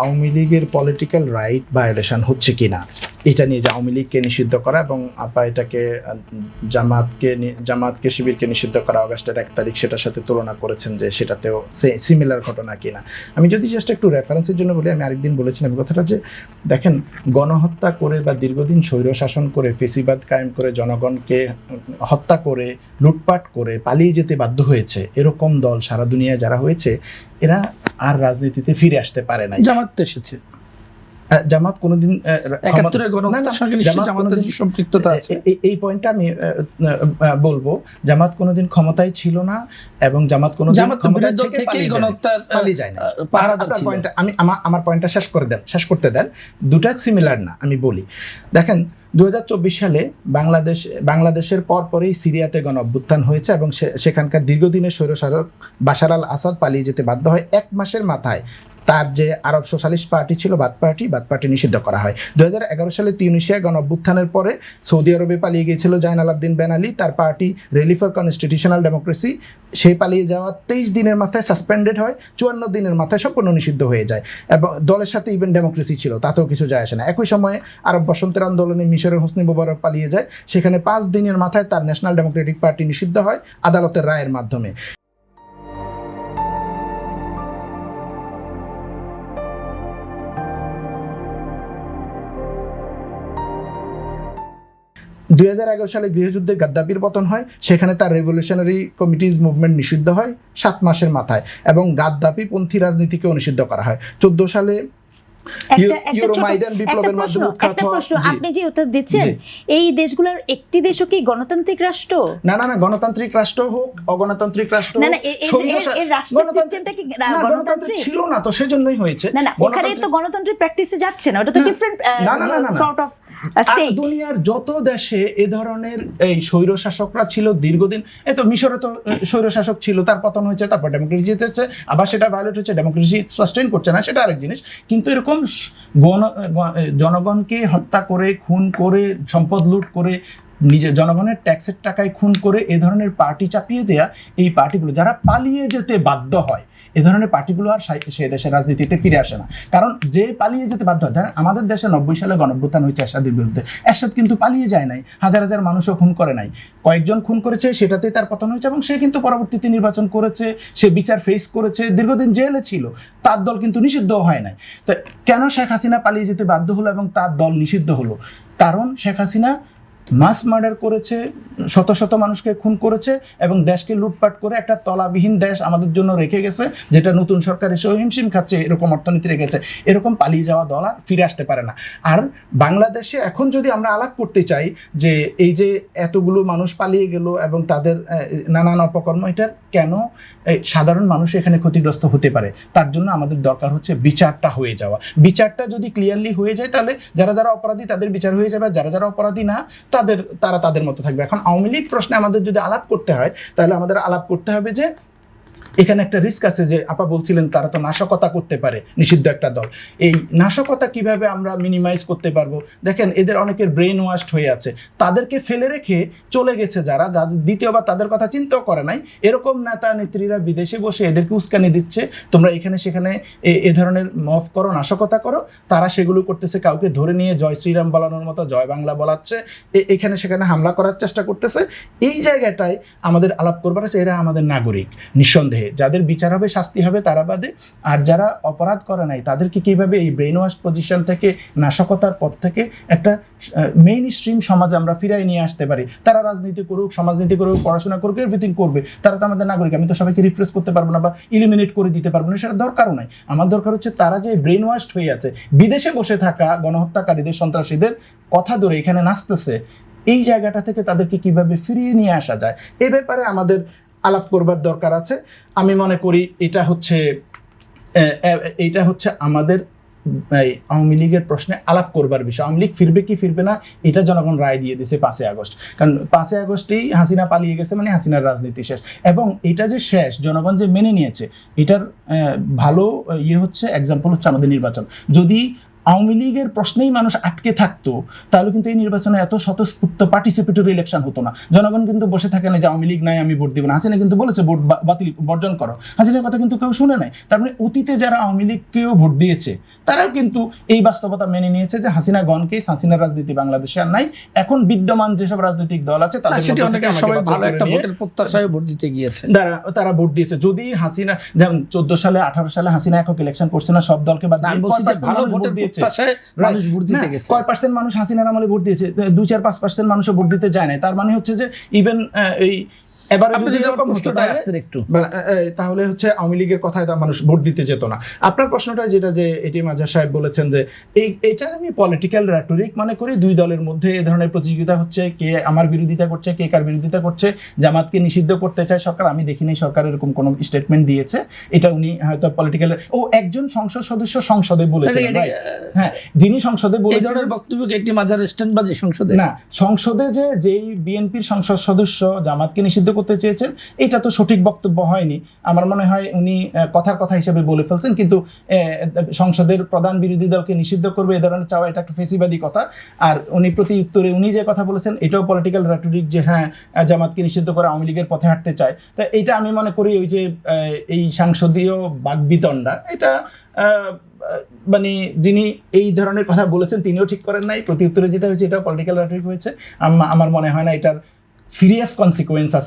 আওয়ামী লীগের political right violation হচ্ছে কিনা এটা নিয়ে যে আওয়ামী লীগকে নিষিদ্ধ করা এবং আপা এটাকে জামাতকে শিবিরকে নিষিদ্ধ করা অগাস্টের 1 তারিখ সেটার সাথে তুলনা করেছেন যে সেটাতেও সিমিলার ঘটনা কিনা। আমি যদি জাস্ট একটু রেফারেন্সের জন্য বলি, আমি আরেকদিন বলেছিলাম কথাটা যে দেখেন, গণহত্যা করে বা দীর্ঘদিন স্বৈর শাসন করে ফেসিবাদ কায়েম করে জনগণকে হত্যা করে লুটপাট করে পালিয়ে যেতে বাধ্য হয়েছে এরকম দল সারা দুনিয়ায় যারা হয়েছে এরা আর রাজনীতিতে ফিরে আসতে পারে নাই। জামাত তো এসেছে, জামাত কোনোদিন সম্পৃক্ততা আছে, এই পয়েন্টটা আমি বলবো। জামাত কোনোদিন ক্ষমতায় ছিল না এবং জামাত কোনোদিন ক্ষমতায় থেকে পালিয়ে যায় না। আমি আমার পয়েন্টটা শেষ করতে দেন। দুটা সিমিলার না, আমি বলি। দেখেন 2024 সালে বাংলাদেশের পরপরই সিরিয়াতে গণ অভ্যুত্থান হয়েছে এবং সেখানকার দীর্ঘদিনের স্বৈরশাসক বাশার আল আসাদ পালিয়ে যেতে বাধ্য হয়। 1 মাসের মাথায় তার যে আরব সোশ্যালিস্ট পার্টি ছিল বাথ পার্টি নিষিদ্ধ করা হয়। 2011 সালে তিউনিসিয়া গণ অভ্যুত্থানের পরে সৌদি আরবে পালিয়ে গিয়েছিল জয়নাল আবদিন বেন আলী, তার party rally for constitutional democracy. সেই পালিয়ে যাওয়া 23 দিনের মাথায় সাসপেন্ডেড হয়, 54 দিনের মাথায় সম্পূর্ণ নিষিদ্ধ হয়ে যায় এবং দলের সাথে ইভেন ডেমোক্রেসি ছিল, তাতেও কিছু যায় আসে না। একই সময়ে আরব বসন্তের আন্দোলনে মিশরের হোসনি মুবারক পালিয়ে যায়, সেখানে 5 দিনের মাথায় তার ন্যাশনাল ডেমোক্রেটিক পার্টি নিষিদ্ধ হয় আদালতের রায়ের মাধ্যমে। দুই 2011 সালে গৃহযুদ্ধে গাদ্দাফির পতন হয়, সেখানে তার রেভলিউশনারি কমিটিজ মুভমেন্ট নিষিদ্ধ হয় 7 মাসের মাথায় এবং গাদ্দাফি পন্থী রাজনীতিকেও নিষিদ্ধ করা হয়। 14 সালে আপনি যে উত্তর দিচ্ছেন, এই দেশগুলোর একটি দেশও কি গণতান্ত্রিক রাষ্ট্র? না, গণতান্ত্রিক রাষ্ট্র হোক অগণতান্ত্রিক রাষ্ট্র, গণতান্ত্রিক ছিল না তো সেজন্যই হয়েছে। না, ওখানে তো গণতান্ত্রিক প্র্যাকটিসে যাচ্ছে না, ওটা তো ডিফারেন্ট সর্ট অফ স্টেট। দুনিয়ার যত দেশে এ ধরনের এই স্বৈর শাসকরা ছিল দীর্ঘদিন, এই তো মিশরে তো স্বৈর শাসক ছিল, তার পতন হয়েছে, তারপর ডেমোক্রেসি জিতেছে, আবার সেটা ভায়োলেট হচ্ছে, ডেমোক্রেসি সাস্টেইন করছে না, সেটা আরেক জিনিস। কিন্তু এরকম জনগণকে হত্যা করে, খুন করে, সম্পদ লুট করে, নিজের জনগণের ট্যাক্সের টাকায় খুন করে এ ধরনের পার্টি চাপিয়ে দেয়া, এই পার্টিগুলো যারা পালিয়ে যেতে বাধ্য হয়, এ ধরনের পার্টিগুলো আর সে দেশের রাজনীতিতে ফিরে আসে না। কারণ যে পালিয়ে যেতে বাধ্য হয়, আমাদের দেশে 90 সালে গণঅভ্যুত্থান হয়েছে এরশাদের বিরুদ্ধে, এরশাদ কিন্তু পালিয়ে যায় নাই, হাজার হাজার মানুষও খুন করে নাই, কয়েকজন খুন করেছে, সেটাতেই তার পতন হয়েছে এবং সে কিন্তু পরবর্তীতে নির্বাচন করেছে, সে বিচার ফেস করেছে, দীর্ঘদিন জেলে ছিল, তার দল কিন্তু নিষিদ্ধ হয় নাই। তা কেন শেখ হাসিনা পালিয়ে যেতে বাধ্য হলো এবং তার দল নিষিদ্ধ হলো? কারণ শেখ হাসিনা মাস মার্ডার করেছে, শত শত মানুষকে খুন করেছে এবং দেশকে লুটপাট করে একটা তলাবিহীন দেশ আমাদের জন্য রেখে গেছে, যেটা নতুন সরকার এসেও হিমশিম খাচ্ছে, এরকম অর্থনীতি রেখেছে। এরকম পালিয়ে যাওয়া দল আর ফিরে আসতে পারে না। আর বাংলাদেশে এখন যদি আমরা আলাপ করতে চাই যে এই যে এতগুলো মানুষ পালিয়ে গেল এবং তাদের নানান অপকর্ম, এটার কেন সাধারণ মানুষ এখানে ক্ষতিগ্রস্ত হতে পারে, তার জন্য আমাদের দরকার হচ্ছে বিচারটা হয়ে যাওয়া। বিচারটা যদি ক্লিয়ারলি হয়ে যায় তাহলে যারা যারা অপরাধী তাদের বিচার হয়ে যাবে, যারা যারা অপরাধী না তারা তাদের মতো থাকবে। এখন আওয়ামী লীগ প্রশ্নে আমাদের যদি আলাপ করতে হয় তাহলে আমাদের আলাপ করতে হবে যে এখানে একটা রিস্ক আছে, যে আপা বলছিলেন তারা তো নাশকতা করতে পারে, নিষিদ্ধ একটা দল। এই নাশকতা কিভাবে আমরা মিনিমাইজ করতে পারবো? দেখেন, এদের অনেকের ব্রেন ওয়াশড হয়ে আছে, তাদেরকে ফেলে রেখে চলে গেছে যারা দ্বিতীয়বার তাদের কথা চিন্তাও করে নাই, এরকম নেতা নেত্রীরা বিদেশে বসে এদেরকে উস্কানি দিচ্ছে, তোমরা এখানে সেখানে এ ধরনের মফ করো, নাশকতা করো। তারা সেগুলো করতেছে, কাউকে ধরে নিয়ে জয় শ্রীরাম বলানোর মতো জয় বাংলা বলাচ্ছে, এখানে সেখানে হামলা করার চেষ্টা করতেছে। এই জায়গাটায় আমাদের আলাপ করবার আছে, এরা আমাদের নাগরিক নিঃসন্দেহে, যাদের বিচার হবে শাস্তি হবে তারা বাদে, আর যারা অপরাধ করে নাই তাদেরকে কিভাবে এই ব্রেন ওয়াশ পজিশন থেকে, নাশকতার পথ থেকে একটা মেইন স্ট্রিম সমাজে আমরা ফিরাই নিয়ে আসতে পারি। তারা রাজনীতি করুক, সমাজনীতি করুক, পড়াশোনা করুক, এভরিথিং করবে, তারা তো আমাদের নাগরিক। আমি তো সবাইকে রিফ্রেশ করতে পারবো না বা ইলিমিনেট করে দিতে পারবো না, সেটা দরকারও নাই। আমার দরকার হচ্ছে তারা যে ব্রেন ওয়াশড হয়ে আছে, বিদেশে বসে থাকা গণহত্যাকারীদের, সন্ত্রাসীদের কথা ধরে এখানে নাচতেছে, এই জায়গাটা থেকে তাদেরকে কিভাবে ফিরিয়ে নিয়ে আসা যায়, এ ব্যাপারে আমাদের আলাপ করবার দরকার আছে। আমি মনে করি এটা হচ্ছে আমাদের আওয়ামী লীগের প্রশ্নে আলাপ করবার বিষয়। আওয়ামী লীগ ফিরবে কি ফিরবে না এটা জনগণ রায় দিয়ে দিয়েছে 5 আগস্ট। কারণ 5 আগস্টেই হাসিনা পালিয়ে গেছে, মানে হাসিনার রাজনীতি শেষ, এবং এটা যে শেষ জনগণ যে মেনে নিয়েছে, এটার ভালো হচ্ছে এক্সাম্পল হচ্ছে আমাদের নির্বাচন। যদি আওয়ামী লীগের প্রশ্নেই মানুষ আটকে থাকতো, তাহলে কিন্তু এই নির্বাচনে এত স্বতঃস্ফূর্ত পার্টিসিপেটরি ইলেকশন হতো না। জনগণ কিন্তু বসে থাকে না যে আওয়ামী লীগ নাই আমি ভোট দিব না। হাসিনা কিন্তু বলেছে ভোট বাতিল বর্জন করো, হাসিনার কথা কিন্তু কেউ শুনে নাই। তার মানে অতীতে যারা আওয়ামী লীগকেও ভোট দিয়েছে তারাও কিন্তু এই বাস্তবতা মেনে নিয়েছে যে হাসিনা গণকে, হাসিনার রাজনীতি বাংলাদেশে আর নাই। এখন বিদ্যমান যেসব রাজনৈতিক দল আছে তাদের সেটা মধ্য অনেকে থেকে আমাকে সবাই বাছাই ভালো করে একটা নিয়ে ভোটের প্রত্যাশায় ভোট দিতে গিয়েছে। তারা ভোট দিয়েছে। যদি হাসিনা যেমন 14 সালে 18 সালে হাসিনা একক ইলেকশন করছে না, সব দলকে বাদ না, আমি দিয়ে বলছি যে 5% ভালো মানুষ ভোট ভোটের দিয়েছে। প্রত্যাশায় মানুষ ভোট দিতে গেছে। কয় পার্সেন্ট মানুষ হাসিনার আমলে ভোট দিয়েছে? 2-4-5% মানুষ ভোট দিতে যায় না। তার মানে হচ্ছে যে ইভেন এই এবারে আপনি যদি যদি এরকম হতো প্রশ্নটা আসতেন একটু। তাহলে হচ্ছে আওয়ামী লীগের কথায় তার মানুষ ভোট দিতে যেত না। আপনার প্রশ্নটা যেটা যে এটিএম আজহার সাহেব বলেছেন যে এইটা আমি পলিটিক্যাল রেটরিক মনে করি। দুই দলের মধ্যে এই ধরনের প্রতিযোগিতা হচ্ছে, কে আমার বিরোধিতা করছে, কে কার বিরোধিতা করছে। জামাতকে নিষিদ্ধ করতে চায় সরকার, আমি দেখিনি সরকার এরকম কোনো স্টেটমেন্ট দিয়েছে। এটা উনি হয়তো পলিটিক্যাল একজন সংসদ সদস্য সংসদে বলেছেন, হ্যাঁ, যিনি সংসদে এই বলেছেন ধরনের বক্তব্য কি একটি মাঝার স্ট্যান্ডবাজি সংসদে? না, সংসদে যেই বিএনপির সংসদ সদস্য জামাতকে নিষিদ্ধ করতে চেয়েছেন, এটা তো সঠিক বক্তব্য হয়নি। আমার মনে হয় উনি কথার কথা হিসেবে বলে ফেলছেন, কিন্তু সংসদের প্রধান বিরোধী দলকে নিষিদ্ধ করবে এ ধরনের চাওয়া এটা একটা ফেসিবাদী কথা। আর উনি প্রতি উত্তরে উনি যে কথা বলেছেন এটাও পলিটিক্যাল রেটরিক, যে হ্যাঁ জামাতকে নিষিদ্ধ করে আওয়ামী লীগের পথে হাঁটতে চায়। তা এটা আমি মনে করি ওই যে এই সাংসদীয় বাকবিতণ্ডা, এটা মানে যিনি এই ধরনের কথা বলেছেন তিনিও ঠিক করেন নাই। প্রতি উত্তরে যেটা হয়েছে এটাও পলিটিক্যাল রেটরিক হয়েছে। আমার মনে হয় না এটার সিরিয়াস কনসিকুয়েন্স আছে।